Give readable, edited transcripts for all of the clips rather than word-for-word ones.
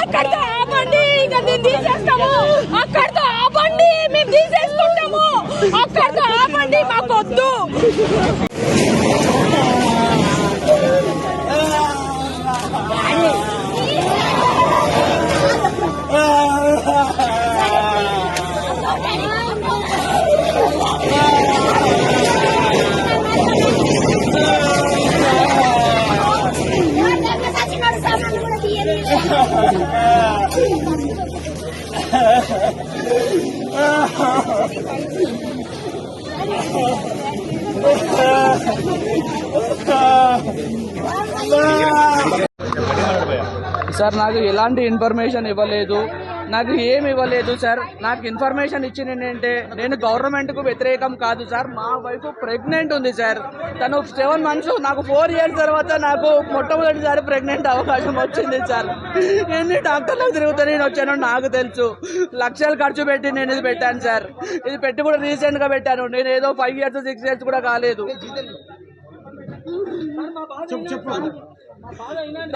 అక్కడితో ఆపండి, ఇక నేను తీసేస్తాము. అక్కడితో ఆపండి, మేము తీసేసుకుంటాము. అక్కడితో ఆపండి, మాకొద్దు. సార్ నాకు ఎలాంటి ఇన్ఫర్మేషన్ ఇవ్వలేదు, నాకు ఏమి ఇవ్వలేదు సార్. నాకు ఇన్ఫర్మేషన్ ఇచ్చింది ఏంటంటే నేను గవర్నమెంట్కు వ్యతిరేకం కాదు సార్. మా వైఫ్ ప్రెగ్నెంట్ ఉంది సార్. తను 7 months, నాకు 4 years తర్వాత నాకు మొట్టమొదటిసారి ప్రెగ్నెంట్ అవకాశం వచ్చింది సార్. ఎన్ని డాక్టర్లకు తిరుగుతూ నేను వచ్చానో నాకు తెలుసు. లక్షలు ఖర్చు పెట్టి నేను ఇది పెట్టాను సార్. ఇది పెట్టి కూడా రీసెంట్గా పెట్టాను. నేను ఏదో 5 years 6 years కూడా కాలేదు.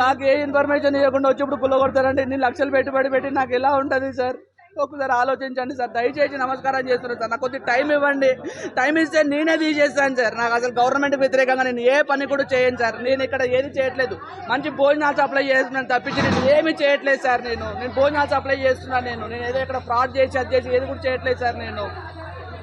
నాకు ఏ ఇన్ఫర్మేషన్ ఇవ్వకుండా వచ్చి ఇప్పుడు పుల్లగొడతారంటే ఇన్ని లక్షలు పెట్టి నాకు ఎలా ఉంటుంది సార్? ఒకసారి ఆలోచించండి సార్. దయచేసి నమస్కారం చేస్తున్నాను సార్. నాకు కొద్దిగా టైం ఇవ్వండి. టైం ఇస్తే నేనే తీసేస్తాను సార్. నాకు అసలు గవర్నమెంట్ వ్యతిరేకంగా నేను ఏ పని కూడా చేయను సార్. నేను ఇక్కడ ఏది చేయట్లేదు. మంచి భోజనాలు సప్లై చేస్తున్నాను తప్పించి నేను ఏమి చేయట్లేదు సార్. నేను భోజనాలు సప్లై చేస్తున్నాను. నేను ఏదో ఇక్కడ ఫ్రాడ్ చేసి అది చేసి ఏది కూడా చేయట్లేదు సార్. నేను